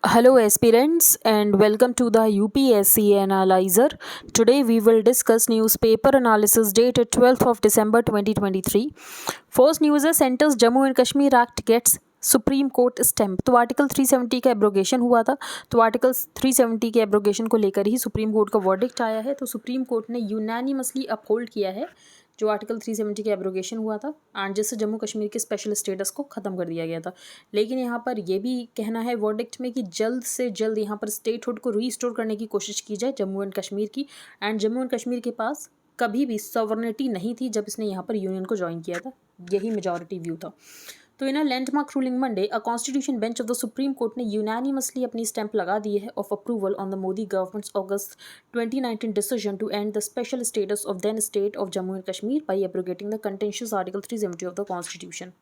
Hello aspirants and welcome to the UPSC Analyzer. Today we will discuss newspaper analysis dated 12th of December 2023. First news है Centre's Jammu and Kashmir act gets Supreme Court stamp. तो article 370 का abrogation हुआ था। तो article 370 के abrogation को लेकर ही supreme court का वर्डिक्ट आया है। तो सुप्रीम कोर्ट ने यूनानिमसली अपहोल्ड किया है जो आर्टिकल 370 का एब्रोगेशन हुआ था एंड जिससे जम्मू कश्मीर के स्पेशल स्टेटस को ख़त्म कर दिया गया था। लेकिन यहाँ पर यह भी कहना है वर्डिक्ट में कि जल्द से जल्द यहाँ पर स्टेटहुड को रीस्टोर करने की कोशिश की जाए जम्मू एंड कश्मीर की। एंड जम्मू एंड कश्मीर के पास कभी भी सॉवरेनिटी नहीं थी जब इसने यहाँ पर यूनियन को ज्वाइन किया था, यही मेजॉरिटी व्यू था। तो in a landmark ruling Monday a constitution bench of the supreme court ने यूनानिमसली अपनी स्टैंप लगा दी है of approval on the Modi government's August 2019 decision to end the special status of then state of Jammu and Kashmir by abrogating the contentious article 370 of the constitution.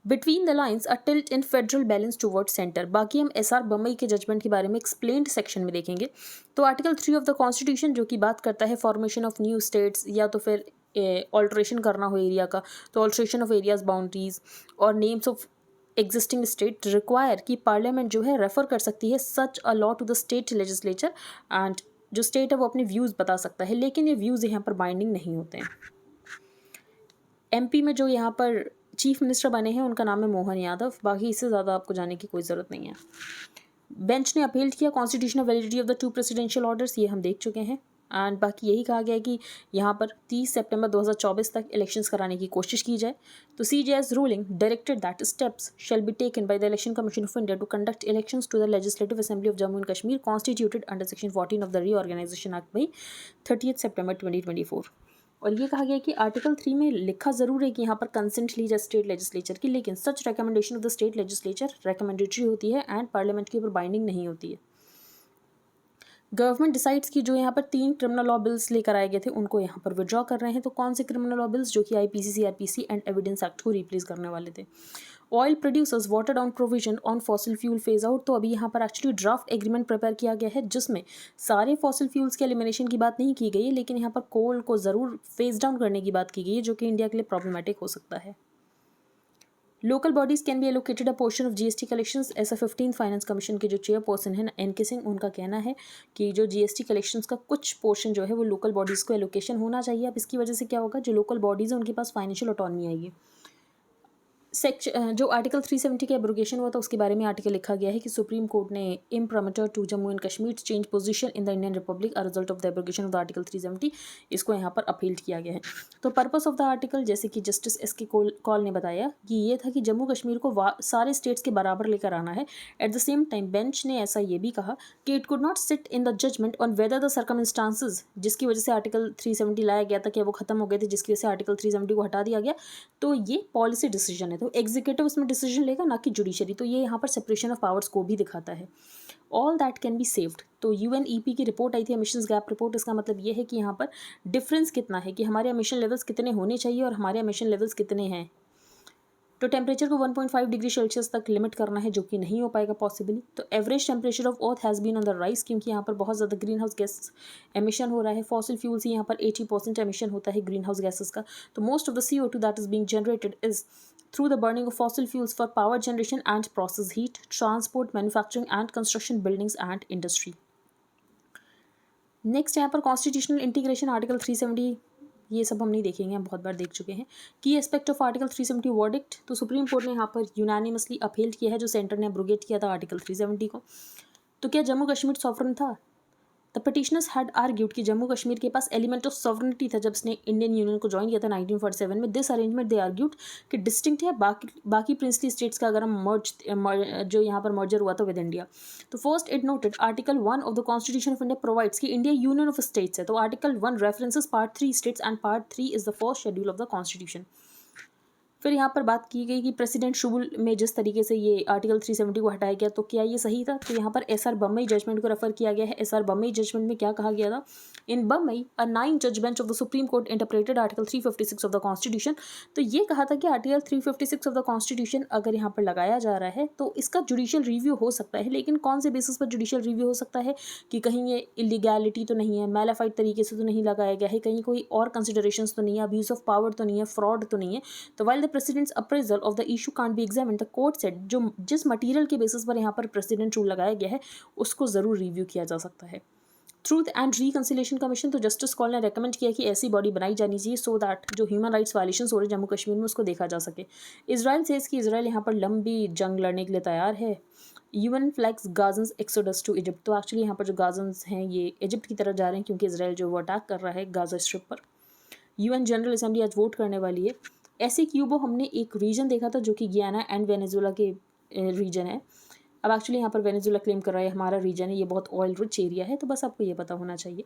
Between the lines a tilt in federal balance toward centre. बाकी हम SR Bombay के judgement के बारे में explained section में देखेंगे। तो article 3 of the constitution जो कि बात करता है फॉर्मेशन ऑफ न्यू स्टेट्स या तो फिर ऑल्ट्रेशन करना हो एरिया का, तो ऑल्ट्रेशन ऑफ एरियाज बाउंड्रीज और names of existing state require कि पार्लियामेंट जो है रेफर कर सकती है such a law to the state legislature and जो स्टेट है वो अपने व्यूज़ बता सकता है, लेकिन ये व्यूज़ यहाँ पर बाइंडिंग नहीं होते हैं। एमपी में जो यहाँ पर चीफ मिनिस्टर बने हैं उनका नाम है मोहन यादव। बाकी इससे ज़्यादा आपको जाने की कोई ज़रूरत नहीं है। बेंच ने अपील किया constitutional validity of the 2 presidential orders, ये हम देख चुके हैं। एंड बाकी यही कहा गया है कि यहाँ पर 30 सितंबर 2024 तक इलेक्शंस कराने की कोशिश की जाए। तो CJS ruling directed that steps shall be taken by the Election Commission of India to conduct elections to the legislative assembly of Jammu and Kashmir constituted under section 14 of the reorganisation act by 30 September 2024। और ये कहा गया कि article 3 में लिखा ज़रूर है कि यहाँ पर कंसेंट ली जाए स्टेट लेजिस्लेचर की, लेकिन such recommendation of the state legislature recommendatory होती है एंड पार्लियामेंट के ऊपर बाइंडिंग नहीं होती है। गवर्नमेंट डिसाइड्स की जो यहाँ पर 3 क्रिमिनल लॉ बिल्स लेकर आए गए थे उनको यहाँ पर विड्रॉ कर रहे हैं। तो कौन से क्रिमिनल लॉ बिल्स? जो कि IPC, CRPC and evidence act को रिप्लेस करने वाले थे। Oil producers water down provision on fossil fuel phase out. तो अभी यहाँ पर एक्चुअली ड्राफ्ट एग्रीमेंट प्रिपेयर किया गया है जिसमें सारे फॉसिल फ्यूल्स के एलिमिनेशन की बात नहीं की गई है, लेकिन यहाँ पर कोल को ज़रूर फेज डाउन करने की बात की गई है जो कि इंडिया के लिए प्रॉब्लमेटिक हो सकता है। Local bodies can be allocated a portion of GST collections. ऐसा 15th फाइनेंस कमीशन के जो चेयरपर्सन है NK सिंह, उनका कहना है कि जो GST कलेक्शंस का कुछ पोर्शन जो है वो लोकल बॉडीज़ को एलोकेशन होना चाहिए। अब इसकी वजह से क्या होगा, जो लोकल बॉडीज़ है उनके पास फाइनेंशियल ऑटोनॉमी आएगी। जो आर्टिकल 370 का एब्रोगेशन हुआ था उसके बारे में आर्टिकल लिखा गया है कि सुप्रीम कोर्ट ने imprimatur to Jammu and Kashmir change position in the Indian republic a result of the abrogation of the article 370, इसको यहाँ पर अपील किया गया है। तो पर्पस ऑफ द आर्टिकल, जैसे कि जस्टिस SK कॉल ने बताया कि ये था कि जम्मू कश्मीर को सारे स्टेट्स के बराबर लेकर आना है। At the same time bench ने ऐसा ये भी कहा कि it could not sit in the judgement on whether the circumstances, जिसकी वजह से आर्टिकल 370 लाया गया था कि वो खत्म हो गए थे, जिसकी वजह से आर्टिकल 370 को हटा दिया गया। तो ये पॉलिसी डिसीजन है, तो एग्जीक्यूटिव इसमें डिसीजन लेगा ना कि जुडिशरी। तो ये यहाँ पर सेपरेशन ऑफ पावर्स को भी दिखाता है। All that can be saved. तो UNEP की रिपोर्ट आई थी, एमिशंस गैप रिपोर्ट। इसका मतलब ये है कि यहाँ पर डिफरेंस कितना है कि हमारे एमिशन लेवल्स कितने होने चाहिए और हमारे एमिशन लेवल्स कितने हैं। तो टेम्परेचर को 1.5 डिग्री सेल्सियस तक लिमिट करना है जो कि नहीं हो पाएगा पॉसिबली। तो average temperature of earth has been on the rise, क्योंकि यहाँ पर बहुत ज़्यादा ग्रीन हाउस गैस एमिशन हो रहा है। फॉसिल फ्यूल से यहाँ पर 80% एमिशन होता है ग्रीन हाउस गैसेस का। तो most of the CO2 that is being generated is through the burning of fossil fuels for power generation and process heat, transport, manufacturing and construction, buildings and industry. Next यहाँ पर constitutional integration article 370, ये सब हम नहीं देखेंगे, हम बहुत बार देख चुके हैं। की एस्पेक्ट ऑफ आर्टिकल 370 वर्डिक्ट। तो सुप्रीम कोर्ट ने यहाँ पर यूनानिमसली अपील किया है जो सेंटर ने एब्रोगेट किया था आर्टिकल 370 को। तो क्या जम्मू कश्मीर सॉवरन था? द पिटिशनर्स हैड आर्ग्यूड कि जम्मू कश्मीर के पास एलिमेंट ऑफ सॉवरेनिटी था जब इसने इंडियन यूनियन को ज्वाइन किया था 1947 में। दिस अरेंजमेंट दे आर्ग्यूड कि डिस्टिंक्ट है बाकी प्रिंसली स्टेट्स का अगर हम जो यहाँ पर मर्जर हुआ था विद इंडिया। तो first it noted article 1 of the constitution of India provides कि इंडिया यूनियन ऑफ स्टेट्स है। तो article 1 references part 3 states and part 3 is the first schedule of the constitution. फिर यहाँ पर बात की गई कि प्रेसिडेंट शुबुल में जिस तरीके से ये आर्टिकल 370 को हटाया गया तो क्या ये सही था? तो यहाँ पर SR बम्बई जजमेंट को रेफर किया गया है। SR बम्बई जजमेंट में क्या कहा गया था? इन बम्बई अ 9 जज bench of the supreme court interpreted article 356 of the constitution. तो ये कहा था कि आर्टिकल 356 ऑफ द कॉन्स्टिट्यूशन अगर यहाँ पर लगाया जा रहा है तो इसका जुडिशियल रिव्यू हो सकता है, लेकिन कौन से बेसिस पर जुडिशियल रिव्यू हो सकता है कि कहीं ये इलीगैलिटी तो नहीं है, मैलाफाइड तरीके से तो नहीं लगाया गया है, कहीं कोई और कंसिडरेशंस तो नहीं है, अब्यूज ऑफ पावर तो नहीं है, फ्रॉड तो नहीं है। तो while the president's appraisal of the issue can't be examine, the court said जो जिस मटीरियल के बेसिस पर यहाँ पर प्रेसिडेंट रूल लगाया गया है उसको ज़रूर रिव्यू किया जा सकता है। ट्रूथ एंड रिकंसिलिएशन कमीशन, तो जस्टिस कॉल ने रेकमेंड किया कि ऐसी बॉडी बनाई जानी चाहिए सो दैट जो ह्यूमन राइट्स वायलेशन हो रहे जम्मू कश्मीर में उसको देखा जा सके। इसराइल सेज कि इसराइल यहाँ पर लंबी जंग लड़ने के लिए तैयार है। UN flags Gazans exodus to Egypt, तो एक्चुअली यहाँ पर जो गाजन्स हैं ये इजिप्ट की तरफ जा रहे हैं क्योंकि इसराइल जो वो अटैक कर रहा है गाजा स्ट्रिप पर। यूएन जनरल असेंबली आज वोट करने वाली है। ऐसे क्यूबो हमने एक रीजन देखा था जो कि गियाना एंड वेनेजुएला के रीजन है। अब एक्चुअली यहाँ पर वेनेजुएला क्लेम कर रहा है हमारा रीजन है, ये बहुत ऑयल रिच एरिया है, तो बस आपको ये पता होना चाहिए।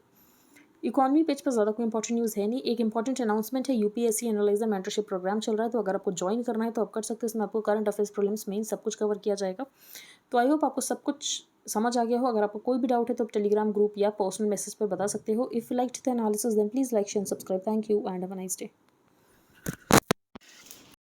इकॉनमी पेज पर ज़्यादा कोई इंपॉर्टेंट न्यूज़ है नहीं। एक इंपॉर्टेंट अनाउंसमेंट है, यूपीएससी एनालाइजर मेंटरशिप प्रोग्राम चल रहा है, तो अगर आपको ज्वाइन करना है तो आप कर सकते हो। इसमें आपको करंट अफेयर्स, प्रीलिम्स, मेन सब कुछ कवर किया जाएगा। तो आई होप आपको सब कुछ समझ आ गया हो। अगर आपको कोई भी डाउट है तो आप टेलीग्राम ग्रुप या पर्सनल मैसेज पर बता सकते हो। If you like the analysis then please like share and subscribe. Thank you and have a nice day.